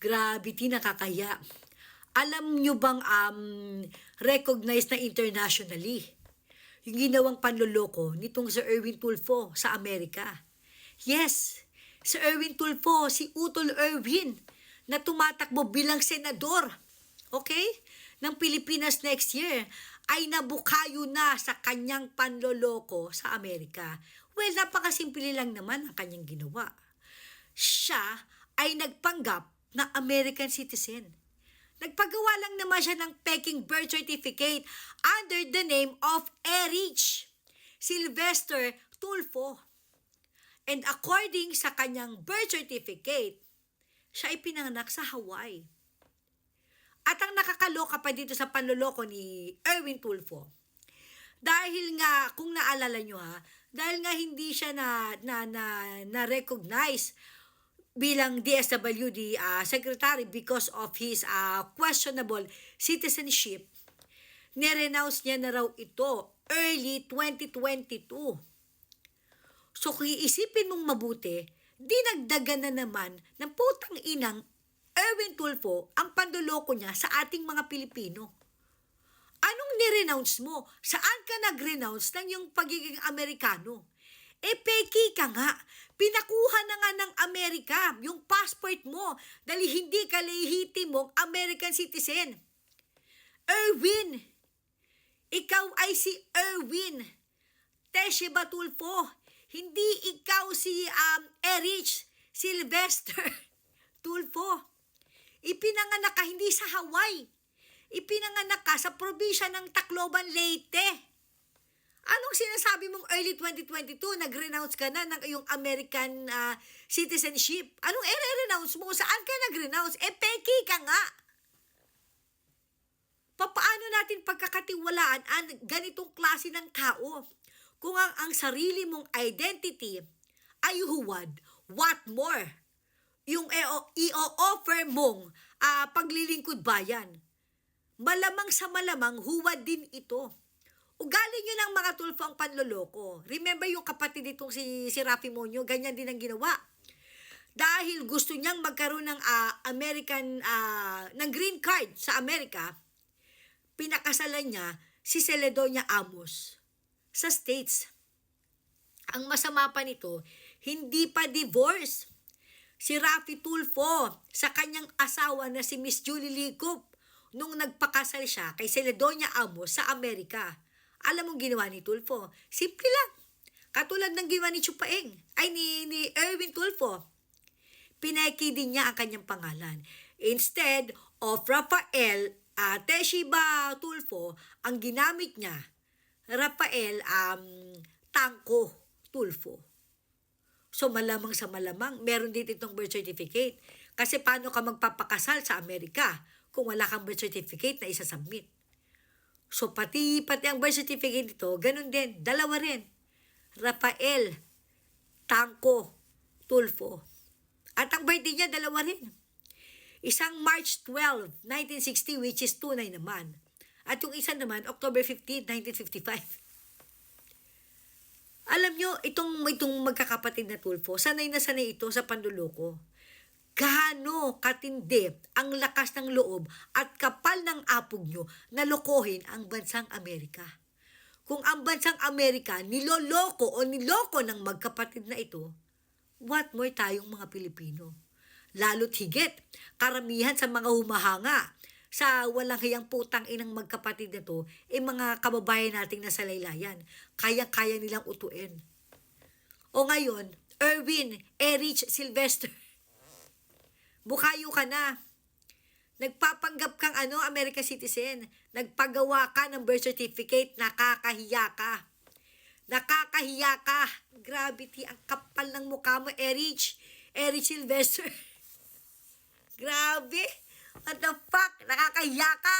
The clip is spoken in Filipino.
Gravity, nakakaya. Alam nyo bang recognized na internationally yung ginawang panloloko nitong Sir Erwin Tulfo sa Amerika? Yes, Sir Erwin Tulfo, si Utol Erwin, na tumatakbo bilang senador, okay, ng Pilipinas next year, ay nabukayo na sa kanyang panloloko sa Amerika. Well, napakasimple lang naman ang kanyang ginawa. Siya ay nagpanggap na American citizen. Nagpagawa lang naman siya ng peking birth certificate under the name of Erich Sylvester Tulfo. And according sa kanyang birth certificate, siya ay pinanganak sa Hawaii. At ang nakakaloka pa dito sa panloloko ni Erwin Tulfo, dahil nga, kung naalala nyo dahil nga hindi siya na-recognize bilang DSWD secretary because of his questionable citizenship, nirenounce niya na raw ito early 2022. So kung iisipin mong mabuti, dinagdagan na naman ng putang inang Erwin Tulfo ang pandoloko niya sa ating mga Pilipino. Anong nirenounce mo? Saan ka nag-renounce ng yung pagiging Amerikano? Peki ka nga. Pinakuha na nga ng Amerika yung passport mo dahil hindi ka lehitimong American citizen. Erwin, ikaw ay si Erwin Tesheba Tulfo. Hindi ikaw si Erich Sylvester Tulfo. Ipinanganak ka hindi sa Hawaii. Ipinanganak ka sa probinsya ng Tacloban, Leyte. Anong sinasabi mong early 2022, nag-renounce ka na ng iyong American citizenship? Anong renounce mo? Saan ka nag-renounce? Peki ka nga. Paano natin pagkakatiwalaan ang ganitong klase ng tao? Kung ang sarili mong identity ay huwad, what more? Yung i-offer mong paglilingkod bayan, malamang sa malamang huwad din ito. Ugali nyo ng mga Tulfo ang panloloko. Remember yung kapatid nitong si Rafi Monyo, ganyan din ang ginawa. Dahil gusto niyang magkaroon ng American, ng green card sa Amerika, pinakasalan niya si Celedonia Amos sa States. Ang masama pa nito, hindi pa divorce si Rafi Tulfo sa kanyang asawa na si Miss Julie Licop nung nagpakasal siya kay Celedonia Amos sa Amerika. Alam mong ginawa ni Tulfo? Simple lang. Katulad ng ginawa ni Chupaeng, ay ni Erwin Tulfo. Pinaki din niya ang kanyang pangalan. Instead of Rafael Tesheba Tulfo, ang ginamit niya, Rafael Tanco Tulfo. So malamang sa malamang, meron din itong birth certificate. Kasi paano ka magpapakasal sa Amerika kung wala kang birth certificate na isasubmit? So pati ang birth certificate nito, ganun din, dalawa rin. Rafael Tanco Tulfo. At ang birthday niya, dalawa rin. Isang March 12, 1960, which is tunay naman. At yung isa naman, October 15, 1955. Alam nyo, itong magkakapatid na Tulfo, sanay na sanay ito sa panduloko. Gaano katindi ang lakas ng loob at kapal ng apog nyo na lokohin ang bansang Amerika. Kung ang bansang Amerika niloloko o niloko ng magkapatid na ito, what more tayong mga Pilipino? Lalo't higit, karamihan sa mga humahanga sa walang hiyang putang inang magkapatid na to, mga kababayan nating nasa laylayan. Kaya-kaya nilang utuin. O ngayon, Erwin Erich Sylvester, bukayo ka na. Nagpapanggap kang American citizen. Nagpagawa ka ng birth certificate, nakakahiya ka. Nakakahiya ka. Gravity, ang kapal ng mukha mo, Erich Sylvester. Grabe. What the fuck? Nakakahiya ka.